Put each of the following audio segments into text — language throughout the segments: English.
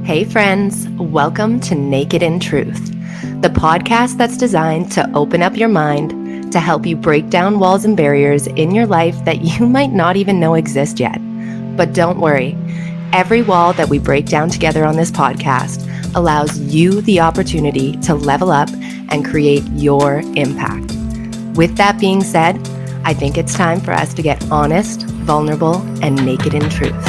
Hey friends, welcome to Naked in Truth, the podcast that's designed to open up your mind to help you break down walls and barriers in your life that you might not even know exist yet. But don't worry, every wall that we break down together on this podcast allows you the opportunity to level up and create your impact. With that being said, I think it's time for us to get honest, vulnerable, and naked in truth.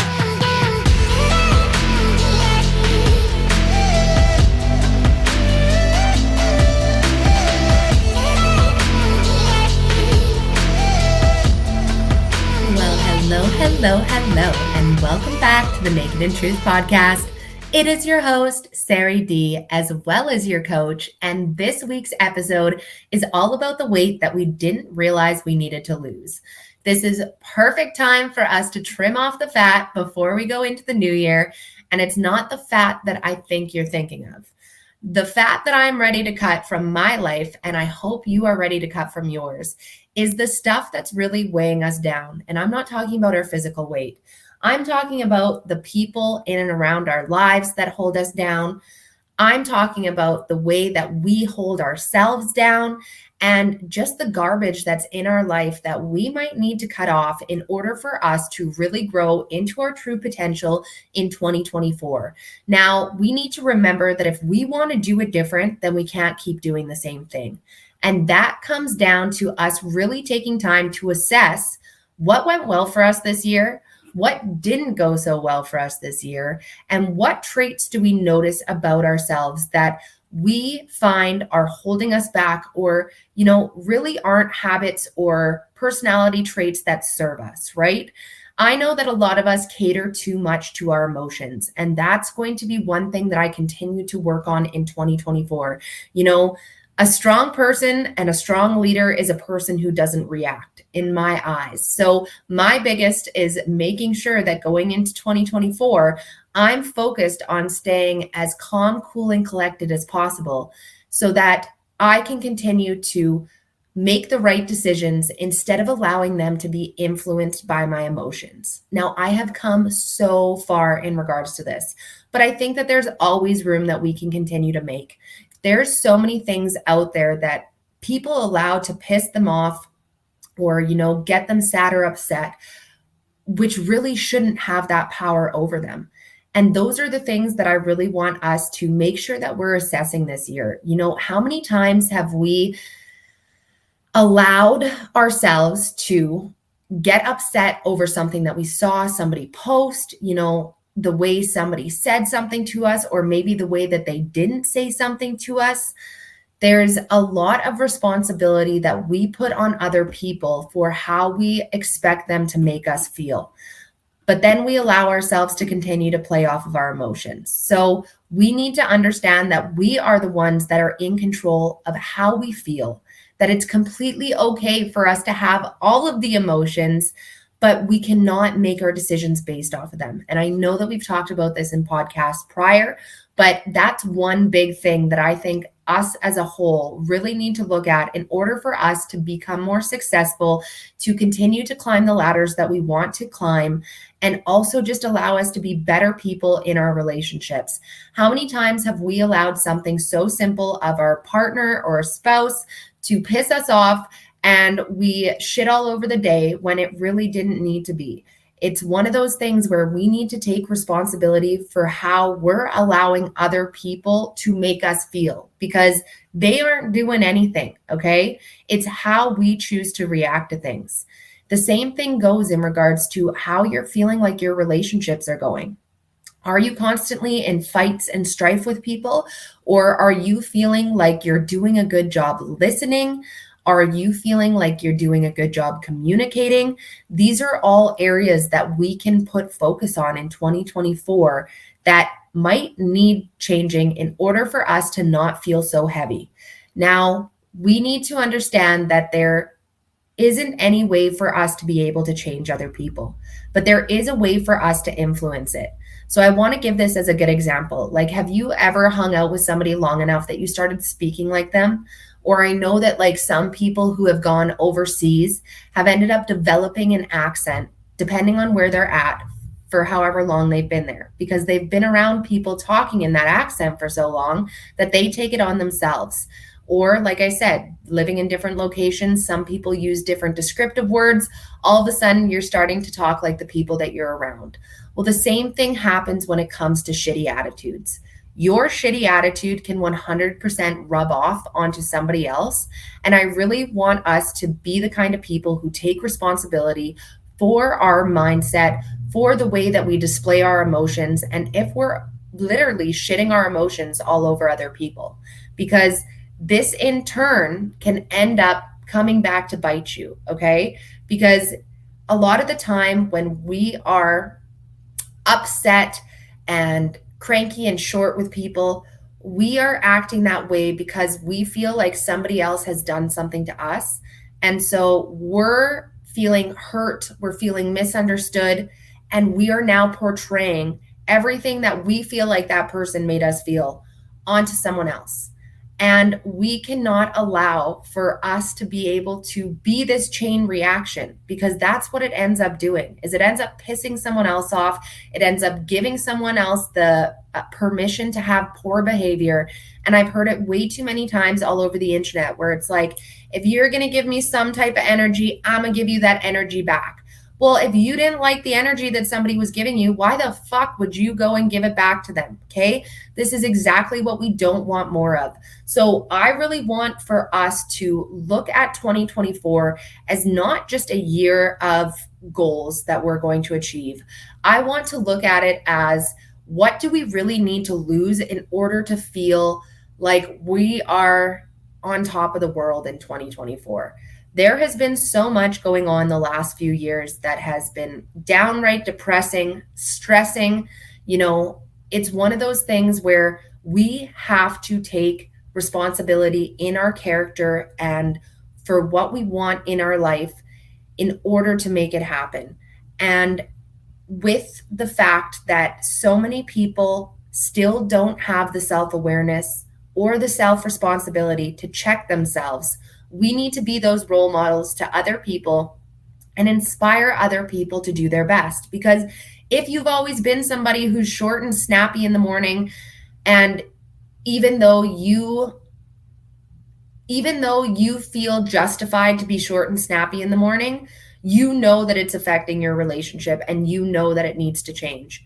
Hello, and welcome back to the Naked in Truth podcast. It is your host, Sari D, as well as your coach, and this week's episode is all about the weight that we didn't realize we needed to lose. This is perfect time for us to trim off the fat before we go into the new year, and it's not the fat that I think you're thinking of. The fat that I'm ready to cut from my life, and I hope you are ready to cut from yours, is the stuff that's really weighing us down. And I'm not talking about our physical weight. I'm talking about the people in and around our lives that hold us down. I'm talking about the way that we hold ourselves down and just the garbage that's in our life that we might need to cut off in order for us to really grow into our true potential in 2024. Now, we need to remember that if we want to do it different, then we can't keep doing the same thing. And that comes down to us really taking time to assess what went well for us this year, what didn't go so well for us this year, and what traits do we notice about ourselves that we find are holding us back or, really aren't habits or personality traits that serve us, right? I know that a lot of us cater too much to our emotions, and that's going to be one thing that I continue to work on in 2024. A strong person and a strong leader is a person who doesn't react in my eyes. So my biggest is making sure that going into 2024, I'm focused on staying as calm, cool, and collected as possible so that I can continue to make the right decisions instead of allowing them to be influenced by my emotions. Now, I have come so far in regards to this, but I think that there's always room that we can continue to make. There's so many things out there that people allow to piss them off or, get them sad or upset, which really shouldn't have that power over them. And those are the things that I really want us to make sure that we're assessing this year. How many times have we allowed ourselves to get upset over something that we saw somebody post, the way somebody said something to us, or maybe the way that they didn't say something to us? There's a lot of responsibility that we put on other people for how we expect them to make us feel. But then we allow ourselves to continue to play off of our emotions. So we need to understand that we are the ones that are in control of how we feel, that it's completely okay for us to have all of the emotions, but we cannot make our decisions based off of them. And I know that we've talked about this in podcasts prior, but that's one big thing that I think us as a whole really need to look at in order for us to become more successful, to continue to climb the ladders that we want to climb, and also just allow us to be better people in our relationships. How many times have we allowed something so simple of our partner or a spouse to piss us off and we shit all over the day when it really didn't need to be? It's one of those things where we need to take responsibility for how we're allowing other people to make us feel, because they aren't doing anything, okay? It's how we choose to react to things. The same thing goes in regards to how you're feeling like your relationships are going. Are you constantly in fights and strife with people, or are you feeling like you're doing a good job listening? Are you feeling like you're doing a good job communicating? These are all areas that we can put focus on in 2024 that might need changing in order for us to not feel so heavy. Now, we need to understand that there isn't any way for us to be able to change other people, but there is a way for us to influence it. So I want to give this as a good example. Like, have you ever hung out with somebody long enough that you started speaking like them? Or I know that some people who have gone overseas have ended up developing an accent, depending on where they're at, for however long they've been there, because they've been around people talking in that accent for so long that they take it on themselves. Or, like I said, living in different locations, some people use different descriptive words. All of a sudden, you're starting to talk like the people that you're around. Well, the same thing happens when it comes to shitty attitudes. Your shitty attitude can 100% rub off onto somebody else. And I really want us to be the kind of people who take responsibility for our mindset, for the way that we display our emotions, and if we're literally shitting our emotions all over other people. Because this in turn can end up coming back to bite you, okay? Because a lot of the time when we are upset and cranky and short with people, we are acting that way because we feel like somebody else has done something to us. And so we're feeling hurt, we're feeling misunderstood, and we are now portraying everything that we feel like that person made us feel onto someone else. And we cannot allow for us to be able to be this chain reaction, because that's what it ends up doing, is it ends up pissing someone else off. It ends up giving someone else the permission to have poor behavior. And I've heard it way too many times all over the internet where it's like, if you're going to give me some type of energy, I'm going to give you that energy back. Well, if you didn't like the energy that somebody was giving you, why the fuck would you go and give it back to them? Okay. This is exactly what we don't want more of. So I really want for us to look at 2024 as not just a year of goals that we're going to achieve. I want to look at it as, what do we really need to lose in order to feel like we are on top of the world in 2024? There has been so much going on the last few years that has been downright depressing, stressing. You know, it's one of those things where we have to take responsibility in our character and for what we want in our life in order to make it happen. And with the fact that so many people still don't have the self-awareness or the self-responsibility to check themselves, we need to be those role models to other people and inspire other people to do their best. Because if you've always been somebody who's short and snappy in the morning, and even though you feel justified to be short and snappy in the morning, you know that it's affecting your relationship and you know that it needs to change.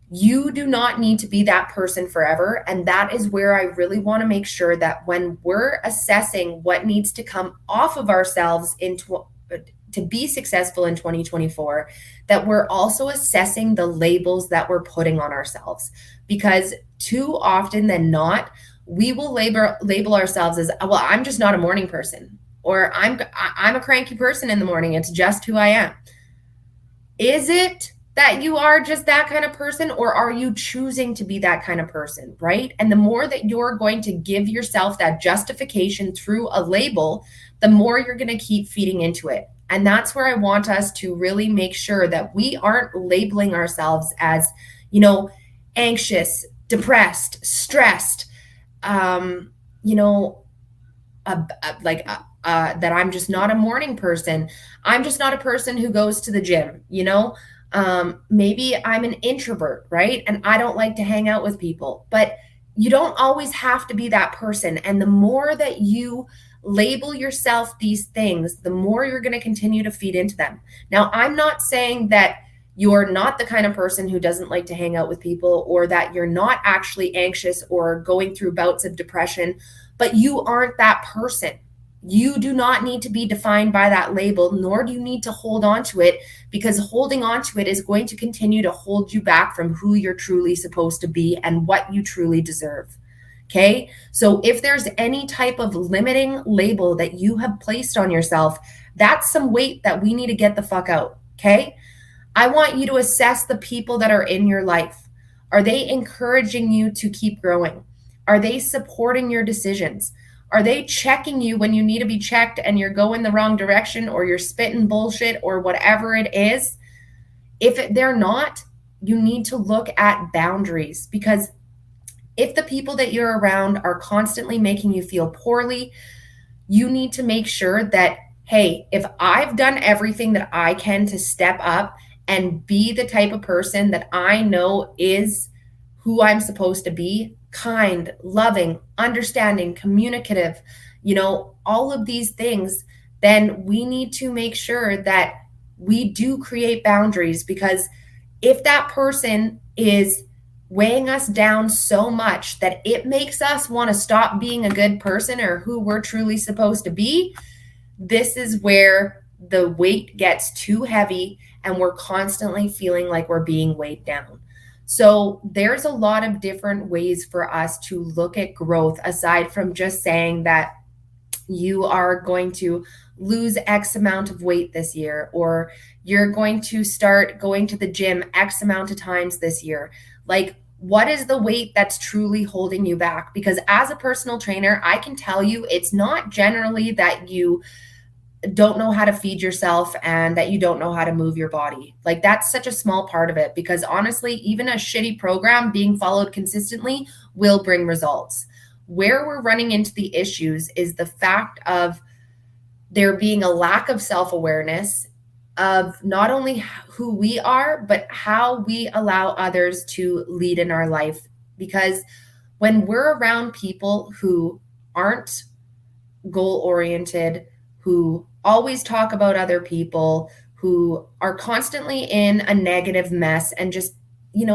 You do not need to be that person forever. And that is where I really want to make sure that when we're assessing what needs to come off of ourselves to be successful in 2024, that we're also assessing the labels that we're putting on ourselves. Because too often than not, we will label ourselves as, well, I'm just not a morning person, or I'm a cranky person in the morning. It's just who I am. Is it that you are just that kind of person, or are you choosing to be that kind of person, right? And the more that you're going to give yourself that justification through a label, the more you're going to keep feeding into it. And that's where I want us to really make sure that we aren't labeling ourselves as, anxious, depressed, stressed, that I'm just not a morning person. I'm just not a person who goes to the gym, maybe I'm an introvert, right? And I don't like to hang out with people, but you don't always have to be that person. And the more that you label yourself these things, the more you're going to continue to feed into them. Now, I'm not saying that you're not the kind of person who doesn't like to hang out with people, or that you're not actually anxious or going through bouts of depression, but you aren't that person. You do not need to be defined by that label, nor do you need to hold on to it, because holding on to it is going to continue to hold you back from who you're truly supposed to be and what you truly deserve. Okay? So if there's any type of limiting label that you have placed on yourself, that's some weight that we need to get the fuck out. Okay? I want you to assess the people that are in your life. Are they encouraging you to keep growing? Are they supporting your decisions? Are they checking you when you need to be checked and you're going the wrong direction, or you're spitting bullshit, or whatever it is? If they're not, you need to look at boundaries, because if the people that you're around are constantly making you feel poorly, you need to make sure that, hey, if I've done everything that I can to step up and be the type of person that I know is who I'm supposed to be, kind, loving, understanding, communicative, all of these things, then we need to make sure that we do create boundaries, because if that person is weighing us down so much that it makes us want to stop being a good person or who we're truly supposed to be, this is where the weight gets too heavy and we're constantly feeling like we're being weighed down. So there's a lot of different ways for us to look at growth aside from just saying that you are going to lose X amount of weight this year, or you're going to start going to the gym X amount of times this year. Like, what is the weight that's truly holding you back? Because as a personal trainer, I can tell you it's not generally that you don't know how to feed yourself and that you don't know how to move your body. Like, that's such a small part of it, because honestly, even a shitty program being followed consistently will bring results. Where we're running into the issues is the fact of there being a lack of self-awareness of not only who we are, but how we allow others to lead in our life. Because when we're around people who aren't goal-oriented, who always talk about other people, who are constantly in a negative mess and just,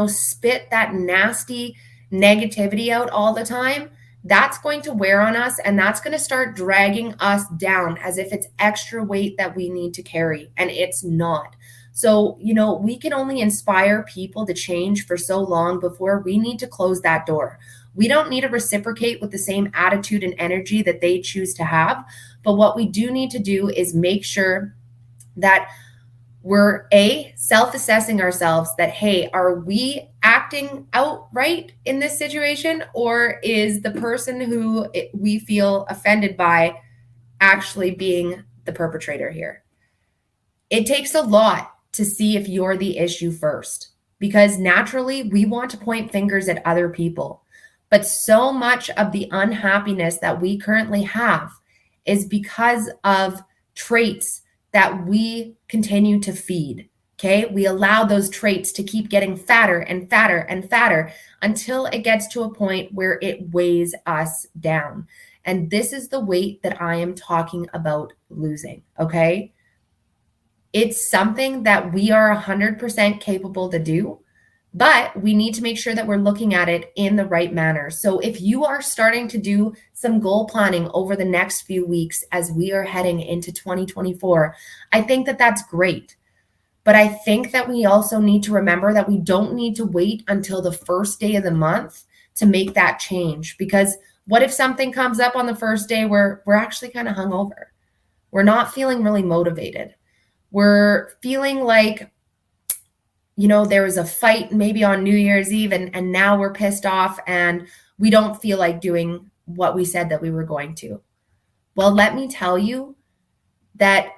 spit that nasty negativity out all the time, that's going to wear on us, and that's going to start dragging us down as if it's extra weight that we need to carry, and it's not. So, we can only inspire people to change for so long before we need to close that door. We don't need to reciprocate with the same attitude and energy that they choose to have. But what we do need to do is make sure that we're self-assessing ourselves, that, hey, are we acting out right in this situation? Or is the person who we feel offended by actually being the perpetrator here? It takes a lot to see if you're the issue first, because naturally we want to point fingers at other people. But so much of the unhappiness that we currently have is because of traits that we continue to feed. Okay. We allow those traits to keep getting fatter and fatter and fatter until it gets to a point where it weighs us down. And this is the weight that I am talking about losing. Okay. It's something that we are 100% capable to do, but we need to make sure that we're looking at it in the right manner. So if you are starting to do some goal planning over the next few weeks as we are heading into 2024, I think that that's great. But I think that we also need to remember that we don't need to wait until the first day of the month to make that change. Because what if something comes up on the first day where we're actually kind of hungover? We're not feeling really motivated. We're feeling like, there was a fight maybe on New Year's Eve and now we're pissed off and we don't feel like doing what we said that we were going to. Well, let me tell you that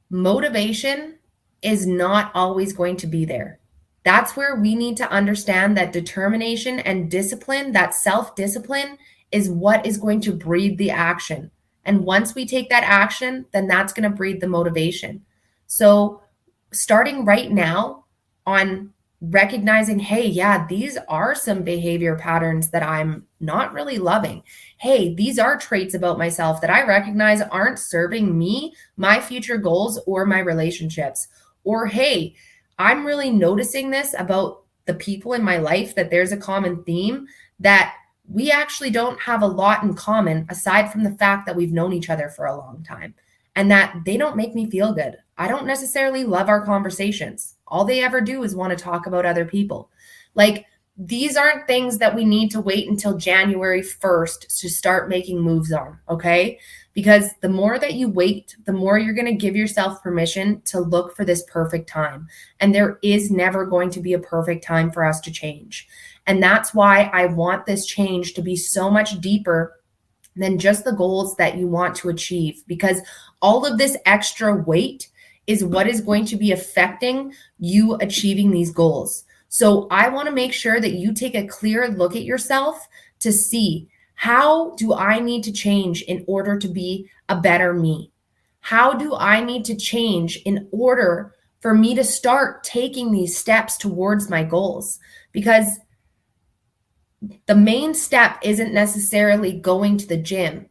motivation is not always going to be there. That's where we need to understand that determination and discipline, that self-discipline, is what is going to breed the action. And once we take that action, then that's going to breed the motivation. So starting right now on recognizing, hey, yeah, these are some behavior patterns that I'm not really loving. Hey, these are traits about myself that I recognize aren't serving me, my future goals, or my relationships. Or, hey, I'm really noticing this about the people in my life, that there's a common theme, that we actually don't have a lot in common aside from the fact that we've known each other for a long time, and that they don't make me feel good. I don't necessarily love our conversations. All they ever do is want to talk about other people. Like, these aren't things that we need to wait until January 1st to start making moves on, okay? Because the more that you wait, the more you're going to give yourself permission to look for this perfect time. And there is never going to be a perfect time for us to change. And that's why I want this change to be so much deeper than just the goals that you want to achieve, because all of this extra weight is what is going to be affecting you achieving these goals. So I want to make sure that you take a clear look at yourself to see, how do I need to change in order to be a better me? How do I need to change in order for me to start taking these steps towards my goals. Because the main step isn't necessarily going to the gym.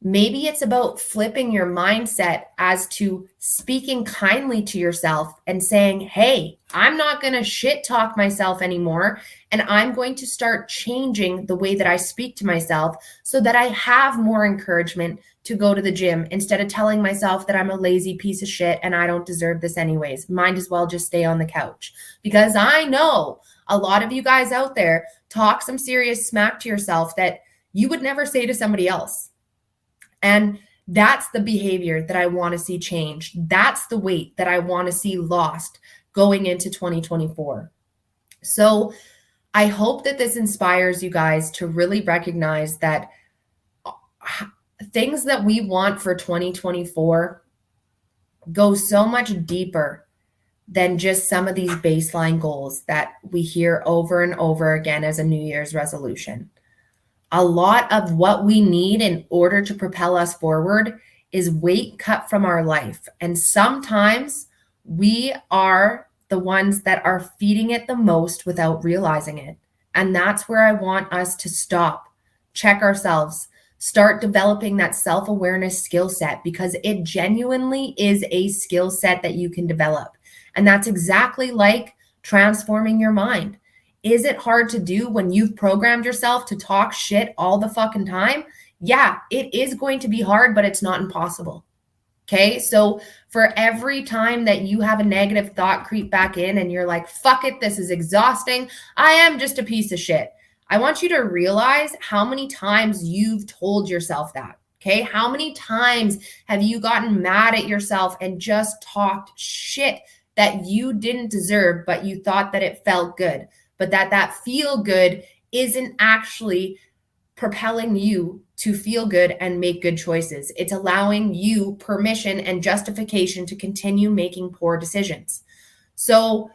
Maybe it's about flipping your mindset as to speaking kindly to yourself and saying, hey, I'm not going to shit talk myself anymore. And I'm going to start changing the way that I speak to myself so that I have more encouragement to go to the gym instead of telling myself that I'm a lazy piece of shit and I don't deserve this anyways. Might as well just stay on the couch. Because I know a lot of you guys out there talk some serious smack to yourself that you would never say to somebody else. And that's the behavior that I want to see change. That's the weight that I want to see lost going into 2024. So I hope that this inspires you guys to really recognize that things that we want for 2024 go so much deeper than just some of these baseline goals that we hear over and over again as a New Year's resolution. A lot of what we need in order to propel us forward is weight cut from our life. And sometimes we are the ones that are feeding it the most without realizing it. And that's where I want us to stop, check ourselves, start developing that self-awareness skill set, because it genuinely is a skill set that you can develop. And that's exactly like transforming your mind. Is it hard to do when you've programmed yourself to talk shit all the fucking time? Yeah, it is going to be hard, but it's not impossible. Okay, so for every time that you have a negative thought creep back in and you're like, fuck it, this is exhausting, I am just a piece of shit, I want you to realize how many times you've told yourself that. Okay, how many times have you gotten mad at yourself and just talked shit that you didn't deserve, but you thought that it felt good? But that feel good isn't actually propelling you to feel good and make good choices. It's allowing you permission and justification to continue making poor decisions. So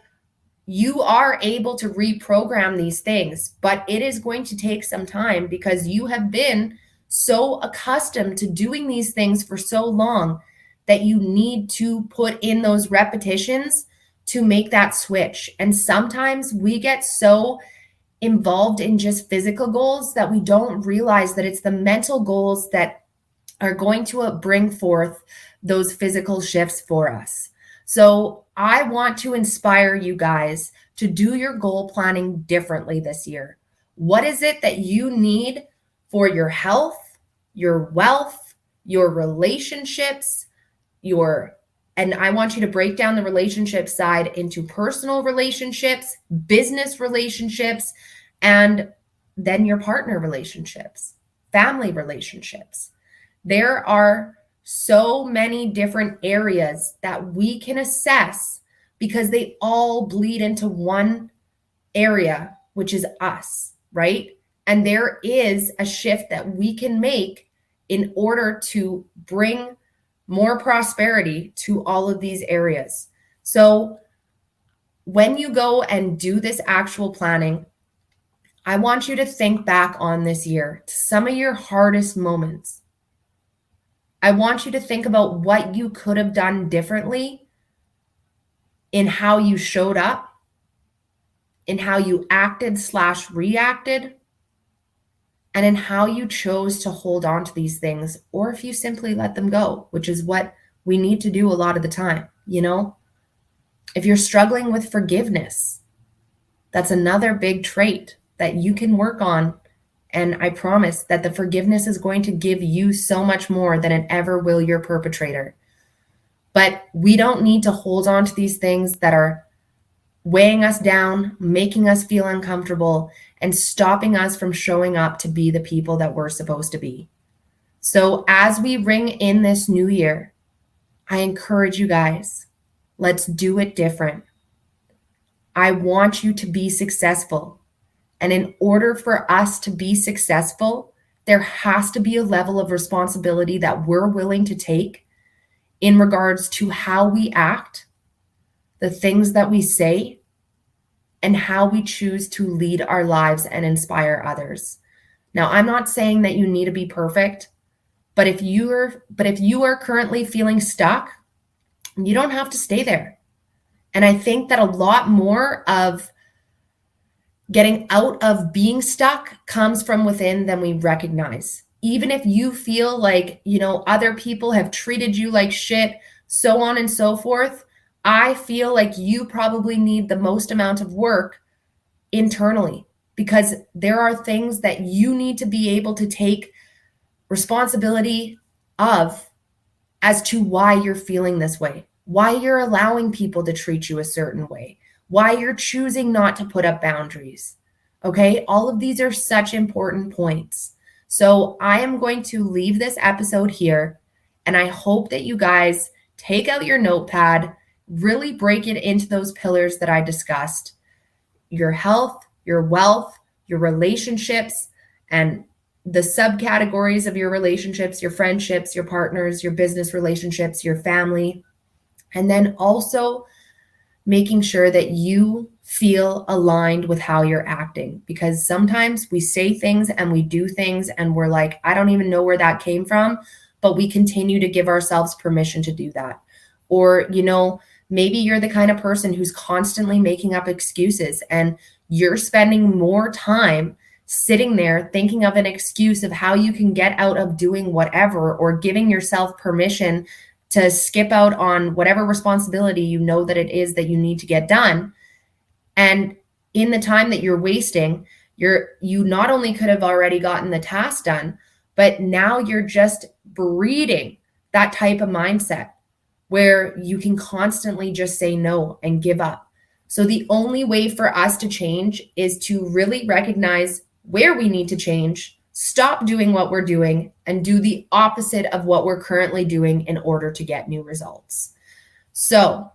you are able to reprogram these things, but it is going to take some time because you have been so accustomed to doing these things for so long that you need to put in those repetitions to make that switch. And sometimes we get so involved in just physical goals that we don't realize that it's the mental goals that are going to bring forth those physical shifts for us. So I want to inspire you guys to do your goal planning differently this year. What is it that you need for your health, your wealth, your relationships, and I want you to break down the relationship side into personal relationships, business relationships, and then your partner relationships, family relationships. There are so many different areas that we can assess because they all bleed into one area, which is us, right? And there is a shift that we can make in order to bring more prosperity to all of these areas. So when you go and do this actual planning, I want you to think back on this year to some of your hardest moments. I want you to think about what you could have done differently in how you showed up, in how you acted/reacted, and in how you chose to hold on to these things, or if you simply let them go, which is what we need to do a lot of the time, you know? If you're struggling with forgiveness, that's another big trait that you can work on. And I promise that the forgiveness is going to give you so much more than it ever will your perpetrator. But we don't need to hold on to these things that are weighing us down, making us feel uncomfortable, and stopping us from showing up to be the people that we're supposed to be. So as we ring in this new year, I encourage you guys, let's do it different. I want you to be successful. And in order for us to be successful, there has to be a level of responsibility that we're willing to take in regards to how we act, the things that we say, and how we choose to lead our lives and inspire others. Now, I'm not saying that you need to be perfect, but if you are currently feeling stuck, you don't have to stay there. And I think that a lot more of getting out of being stuck comes from within than we recognize. Even if you feel like, other people have treated you like shit, so on and so forth, I feel like you probably need the most amount of work internally, because there are things that you need to be able to take responsibility of as to why you're feeling this way, why you're allowing people to treat you a certain way, why you're choosing not to put up boundaries. Okay, all of these are such important points. So I am going to leave this episode here, and I hope that you guys take out your notepad, really break it into those pillars that I discussed: your health, your wealth, your relationships, and the subcategories of your relationships, your friendships, your partners, your business relationships, your family. And then also making sure that you feel aligned with how you're acting, because sometimes we say things and we do things and we're like, I don't even know where that came from, but we continue to give ourselves permission to do that. Or, maybe you're the kind of person who's constantly making up excuses, and you're spending more time sitting there thinking of an excuse of how you can get out of doing whatever, or giving yourself permission to skip out on whatever responsibility you know that it is that you need to get done. And in the time that you're wasting, you not only could have already gotten the task done, but now you're just breeding that type of mindset where you can constantly just say no and give up. So the only way for us to change is to really recognize where we need to change, stop doing what we're doing, and do the opposite of what we're currently doing in order to get new results. So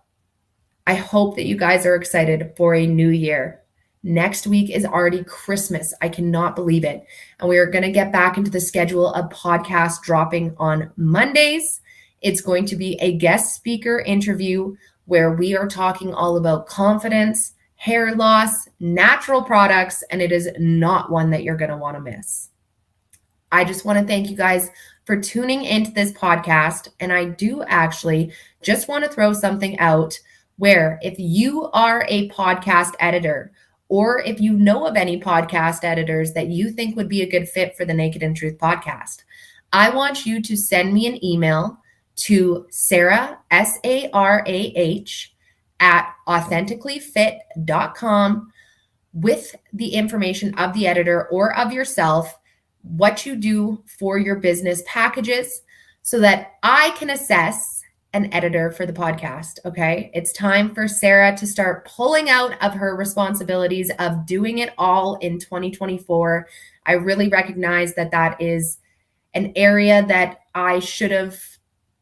I hope that you guys are excited for a new year. Next week is already Christmas. I cannot believe it. And we are going to get back into the schedule of podcasts dropping on Mondays. It's going to be a guest speaker interview where we are talking all about confidence, hair loss, natural products, and it is not one that you're going to want to miss. I just want to thank you guys for tuning into this podcast. And I do actually just want to throw something out where if you are a podcast editor, or if you know of any podcast editors that you think would be a good fit for the Naked and Truth podcast, I want you to send me an email to Sarah, SARAH, at authenticallyfit.com with the information of the editor or of yourself, what you do for your business packages, so that I can assess an editor for the podcast. Okay. It's time for Sarah to start pulling out of her responsibilities of doing it all in 2024. I really recognize that that is an area that I should have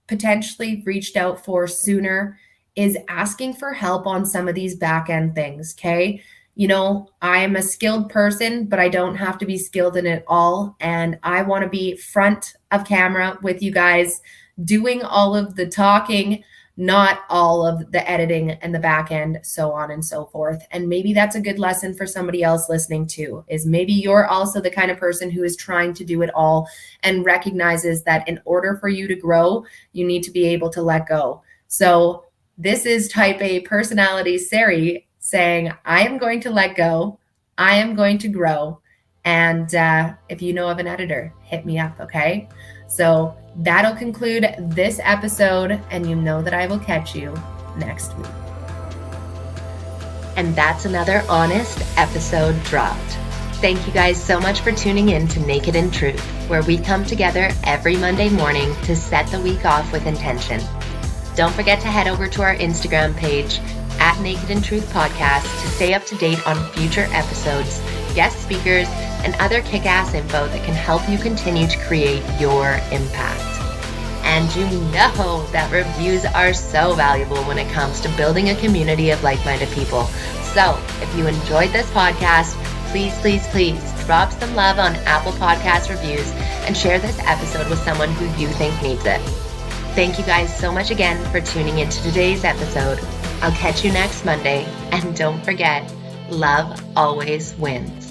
potentially reached out for sooner, is asking for help on some of these back end things. Okay. I am a skilled person, but I don't have to be skilled in it all. And I want to be front of camera with you guys, doing all of the talking, not all of the editing and the back end, so on and so forth. And maybe that's a good lesson for somebody else listening too, is maybe you're also the kind of person who is trying to do it all and recognizes that in order for you to grow, you need to be able to let go. So this is type A personality Sari saying, I am going to let go. I am going to grow. And if you know of an editor, hit me up. Okay. So that'll conclude this episode, and you know that I will catch you next week. And that's another honest episode dropped. Thank you guys so much for tuning in to Naked and Truth, where we come together every Monday morning to set the week off with intention. Don't forget to head over to our Instagram page at Naked and Truth Podcast to stay up to date on future episodes, guest speakers, and other kick-ass info that can help you continue to create your impact. And you know that reviews are so valuable when it comes to building a community of like-minded people. So if you enjoyed this podcast, please drop some love on Apple Podcast reviews and share this episode with someone who you think needs it. Thank you guys so much again for tuning into today's episode. I'll catch you next Monday. And don't forget, love always wins.